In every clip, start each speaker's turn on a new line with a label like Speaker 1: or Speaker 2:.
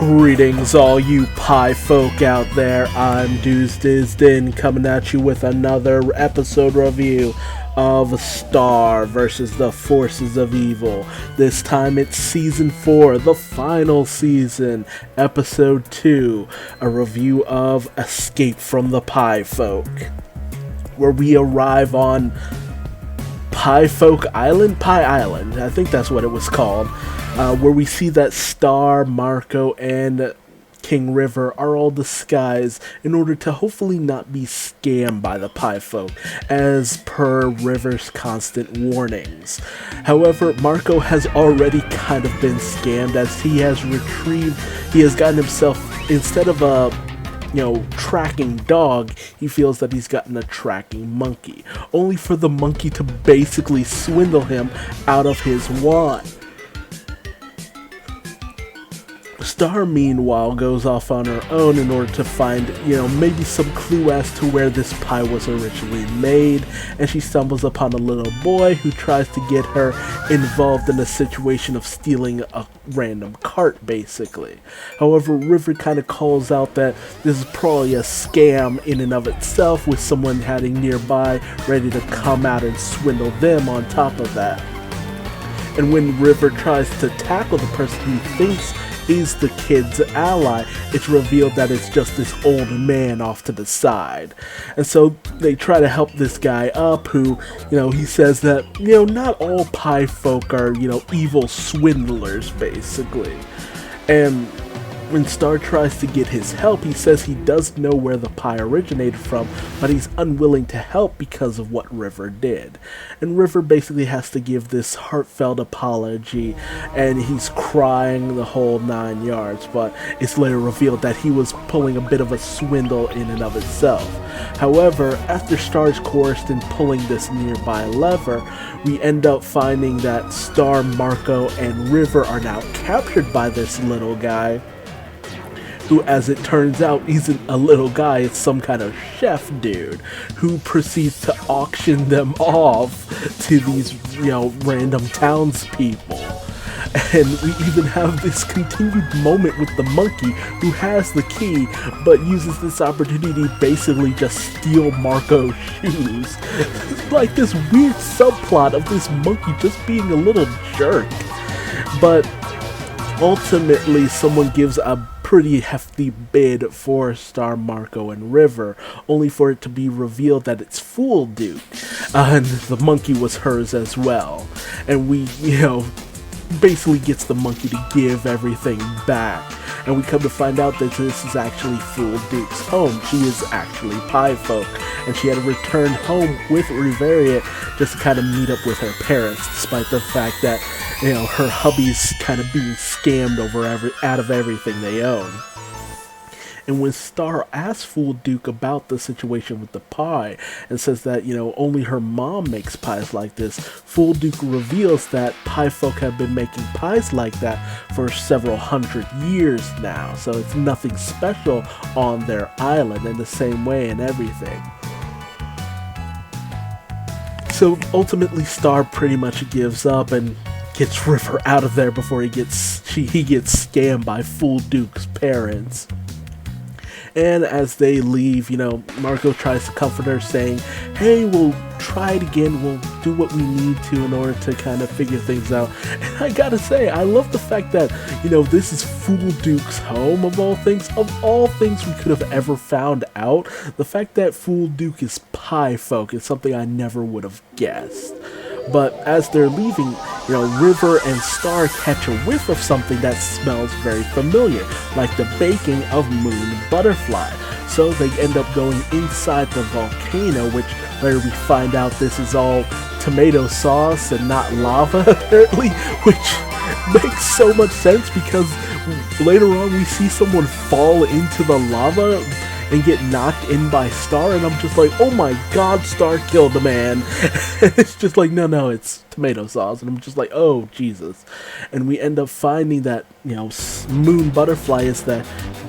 Speaker 1: Greetings all you pie folk out there, I'm Duuz-Diz-Din coming at you with another episode review of Star versus the Forces of Evil. This time it's Season 4, the final season, Episode 2, a review of Escape from the Pie Folk, where we arrive on Pie Island, I think that's what it was called. Where we see that Star, Marco, and King River are all disguised in order to hopefully not be scammed by the Pie Folk, as per River's constant warnings. However, Marco has already kind of been scammed, as he has gotten himself, instead of a tracking dog, he feels that he's gotten a tracking monkey, only for the monkey to basically swindle him out of his wand. Star, meanwhile, goes off on her own in order to find, maybe some clue as to where this pie was originally made, and she stumbles upon a little boy who tries to get her involved in a situation of stealing a random cart, basically. However, River kind of calls out that this is probably a scam in and of itself, with someone hiding nearby ready to come out and swindle them on top of that. And when River tries to tackle the person who thinks is the kid's ally, it's revealed that it's just this old man off to the side. And so they try to help this guy up, who, he says that, not all pie folk are, evil swindlers, basically. And when Star tries to get his help, he says he does know where the pie originated from, but he's unwilling to help because of what River did. And River basically has to give this heartfelt apology, and he's crying the whole 9 yards, but it's later revealed that he was pulling a bit of a swindle in and of itself. However, after Star's coerced in pulling this nearby lever, we end up finding that Star, Marco, and River are now captured by this little guy, who, as it turns out, isn't a little guy, it's some kind of chef dude, who proceeds to auction them off to these, random townspeople. And we even have this continued moment with the monkey, who has the key, but uses this opportunity to basically just steal Marco's shoes. It's like this weird subplot of this monkey just being a little jerk. But ultimately, someone gives a pretty hefty bid for Star, Marco, and River, only for it to be revealed that it's Fool Duke, and the monkey was hers as well. And we, basically gets the monkey to give everything back, and we come to find out that this is actually Fool Duke's home. She is actually Pie Folk, and she had to return home with Riveria just to kind of meet up with her parents, despite the fact that her hubby's kind of being scammed out of everything they own. And when Star asks Fool Duke about the situation with the pie, and says that, only her mom makes pies like this, Fool Duke reveals that pie folk have been making pies like that for several hundred years now, so it's nothing special on their island, in the same way and everything. So ultimately, Star pretty much gives up and gets River out of there before he gets scammed by Fool Duke's parents. And as they leave, Marco tries to comfort her, saying, hey, we'll try it again, we'll do what we need to in order to kind of figure things out. And I gotta say, I love the fact that, this is Fool Duke's home, of all things we could have ever found out. The fact that Fool Duke is Pie Folk is something I never would have guessed. But as they're leaving, River and Star catch a whiff of something that smells very familiar, like the baking of Moon Butterfly. So they end up going inside the volcano, which later we find out this is all tomato sauce and not lava, apparently, which makes so much sense because later on we see someone fall into the lava and get knocked in by Star, and I'm just like, oh my god, Star killed a man. It's just like, no, it's tomato sauce, and I'm just like, oh Jesus. And we end up finding that, Moon Butterfly is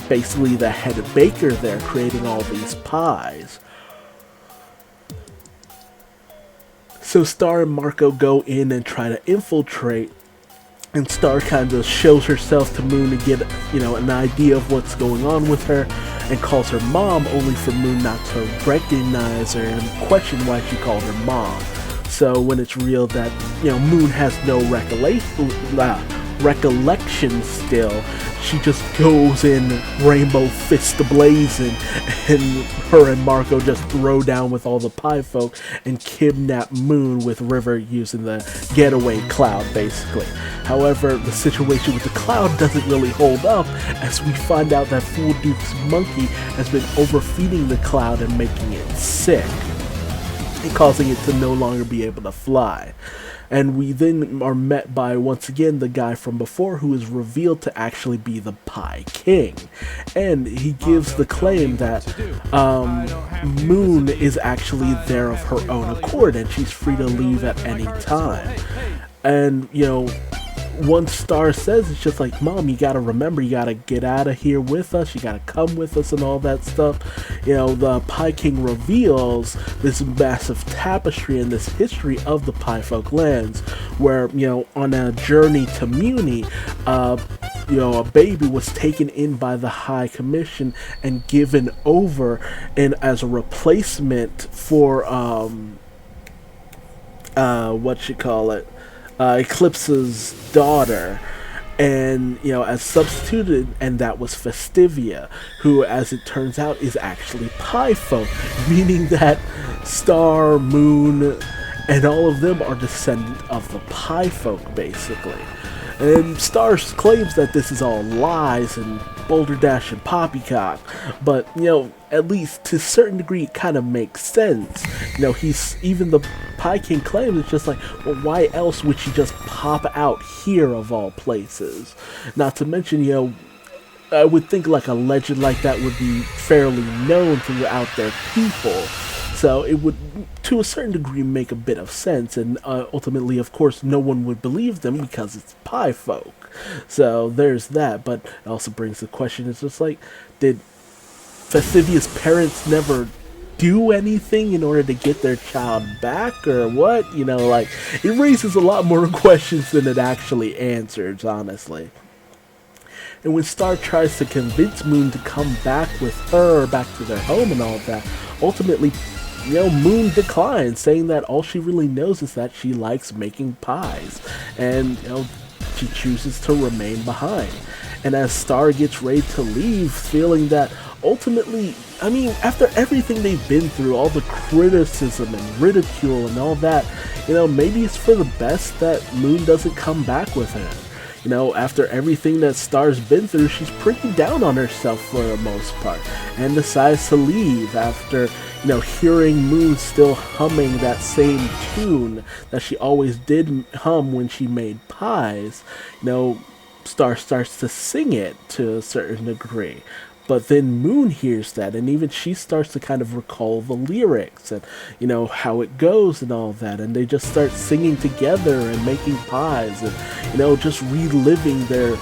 Speaker 1: basically the head baker there, creating all these pies. So Star and Marco go in and try to infiltrate And Star kind of shows herself to Moon to get, an idea of what's going on with her, and calls her mom, only for Moon not to recognize her and question why she called her mom. So when it's real that, Moon has no recollection still, she just goes in rainbow fist ablazing, and her and Marco just throw down with all the pie folk and kidnap Moon with River using the getaway cloud, basically. However, the situation with the cloud doesn't really hold up, as we find out that Fool Duke's monkey has been overfeeding the cloud and making it sick, and causing it to no longer be able to fly. And we then are met by, once again, the guy from before, who is revealed to actually be the Pie King. And he gives the claim that Moon is actually there of her own accord, and she's free to leave at any time. And, once Star says, it's just like, Mom, you gotta remember, you gotta get out of here with us, you gotta come with us and all that stuff. The Pie King reveals this massive tapestry and this history of the Pie Folk lands, where, on a journey to Muni, a baby was taken in by the High Commission and given over and as a replacement for, Eclipse's daughter, and as substituted, and that was Festivia, who, as it turns out, is actually Pie Folk, meaning that Star, Moon, and all of them are descendant of the Pie Folk, basically. And Star claims that this is all lies and Boulder Dash and Poppycock, but, at least to a certain degree, it kind of makes sense. Even the Pie King claims it's just like, well, why else would she just pop out here of all places? Not to mention, I would think like a legend like that would be fairly known throughout their people. So it would, to a certain degree, make a bit of sense, and ultimately, of course, no one would believe them because it's Pie Folk. So there's that, but it also brings the question, it's just like, did Festivia's parents never do anything in order to get their child back, or what? It raises a lot more questions than it actually answers, honestly. And when Star tries to convince Moon to come back with her, back to their home and all that, ultimately, Moon declines, saying that all she really knows is that she likes making pies, and, she chooses to remain behind. And as Star gets ready to leave, feeling that ultimately, after everything they've been through, all the criticism and ridicule and all that, maybe it's for the best that Moon doesn't come back with her. After everything that Star's been through, she's pretty down on herself for the most part, and decides to leave after, hearing Moon still humming that same tune that she always did hum when she made pies. Star starts to sing it to a certain degree. But then Moon hears that, and even she starts to kind of recall the lyrics and, how it goes and all that. And they just start singing together and making pies and, just reliving their,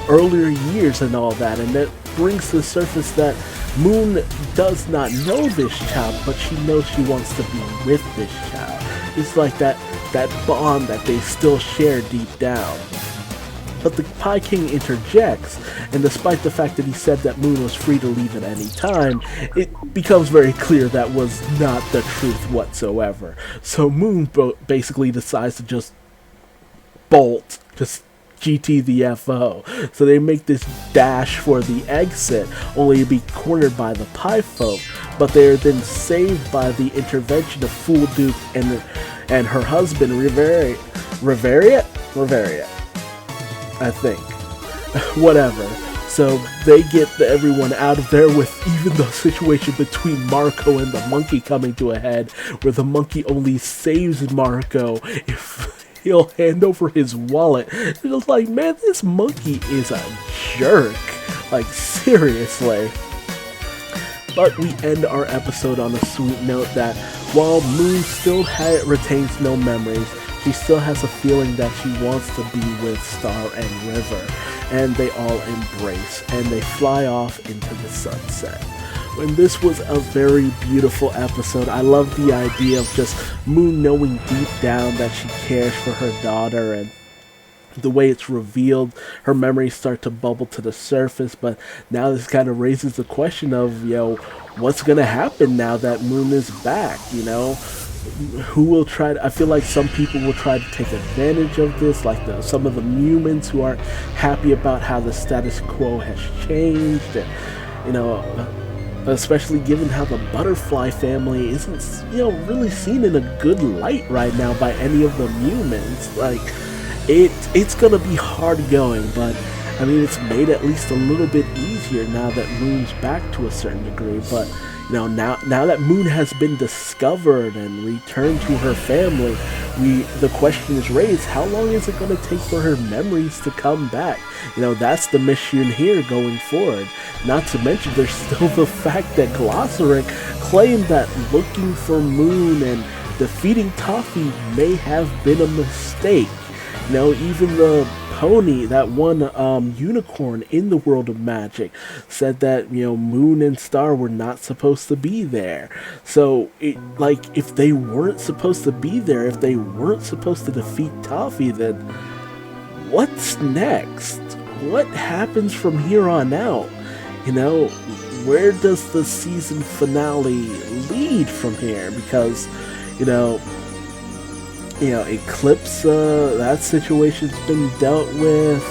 Speaker 1: earlier years and all that. And that brings to the surface that Moon does not know this child, but she knows she wants to be with this child. It's like that bond that they still share deep down. But the Pie King interjects, and despite the fact that he said that Moon was free to leave at any time, it becomes very clear that was not the truth whatsoever. So Moon basically decides to just bolt, just GT the FO. So they make this dash for the exit, only to be cornered by the Pie Folk, but they are then saved by the intervention of Fool Duke and her husband, Riveria, I think. Whatever. So they get everyone out of there, with even the situation between Marco and the monkey coming to a head, where the monkey only saves Marco if he'll hand over his wallet. It's just like, man, this monkey is a jerk. Like, seriously. But we end our episode on a sweet note that while Moon still retains no memories, she still has a feeling that she wants to be with Star and River, and they all embrace, and they fly off into the sunset. And this was a very beautiful episode. I love the idea of just Moon knowing deep down that she cares for her daughter, and the way it's revealed, her memories start to bubble to the surface. But now this kind of raises the question of, what's going to happen now that Moon is back? Who will try to, I feel like some people will try to take advantage of this, like some of the humans who aren't happy about how the status quo has changed, and especially given how the butterfly family isn't really seen in a good light right now by any of the humans. Like, it's gonna be hard going, but I mean, it's made at least a little bit easier now that Moon's back to a certain degree. But now that Moon has been discovered and returned to her family, the question is raised: how long is it going to take for her memories to come back? That's the mission here going forward. Not to mention, there's still the fact that Glossaric claimed that looking for Moon and defeating Toffee may have been a mistake. Even the pony, that one unicorn in the world of magic, said that Moon and Star were not supposed to be there. So if they weren't supposed to be there, if they weren't supposed to defeat Toffee, then what's next? What happens from here on out? Where does the season finale lead from here? Because Eclipse, that situation's been dealt with.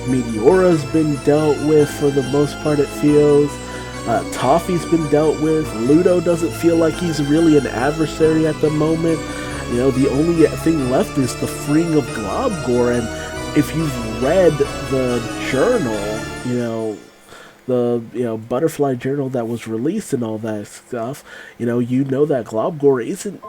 Speaker 1: Meteora's been dealt with for the most part, it feels. Toffee's been dealt with. Ludo doesn't feel like he's really an adversary at the moment. The only thing left is the freeing of Globgor, and if you've read the journal, the butterfly journal that was released and all that stuff, that Globgor isn't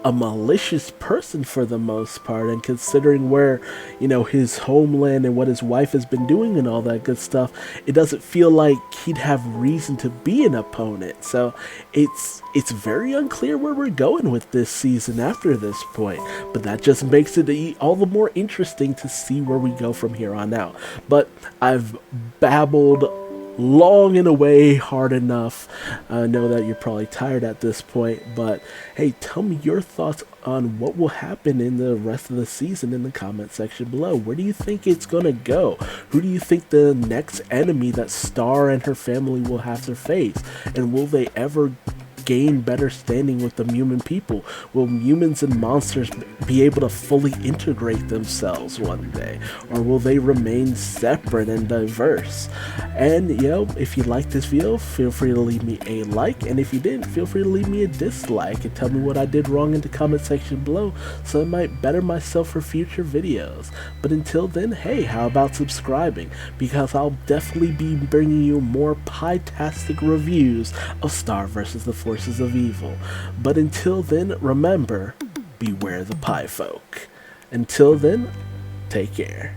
Speaker 1: a malicious person for the most part, and considering where his homeland and what his wife has been doing and all that good stuff, it doesn't feel like he'd have reason to be an opponent. So it's very unclear where we're going with this season after this point, but that just makes it all the more interesting to see where we go from here on out. But I've babbled long and away hard enough. I know that you're probably tired at this point, but hey, tell me your thoughts on what will happen in the rest of the season in the comment section below. Where do you think it's gonna go? Who do you think the next enemy that Star and her family will have to face? And will they ever gain better standing with the human people? Will humans and monsters be able to fully integrate themselves one day? Or will they remain separate and diverse? And, if you liked this video, feel free to leave me a like. And if you didn't, feel free to leave me a dislike and tell me what I did wrong in the comment section below so I might better myself for future videos. But until then, hey, how about subscribing? Because I'll definitely be bringing you more pie-tastic reviews of Star vs. the Forces of Evil. But until then, remember, beware the pie folk. Until then, take care.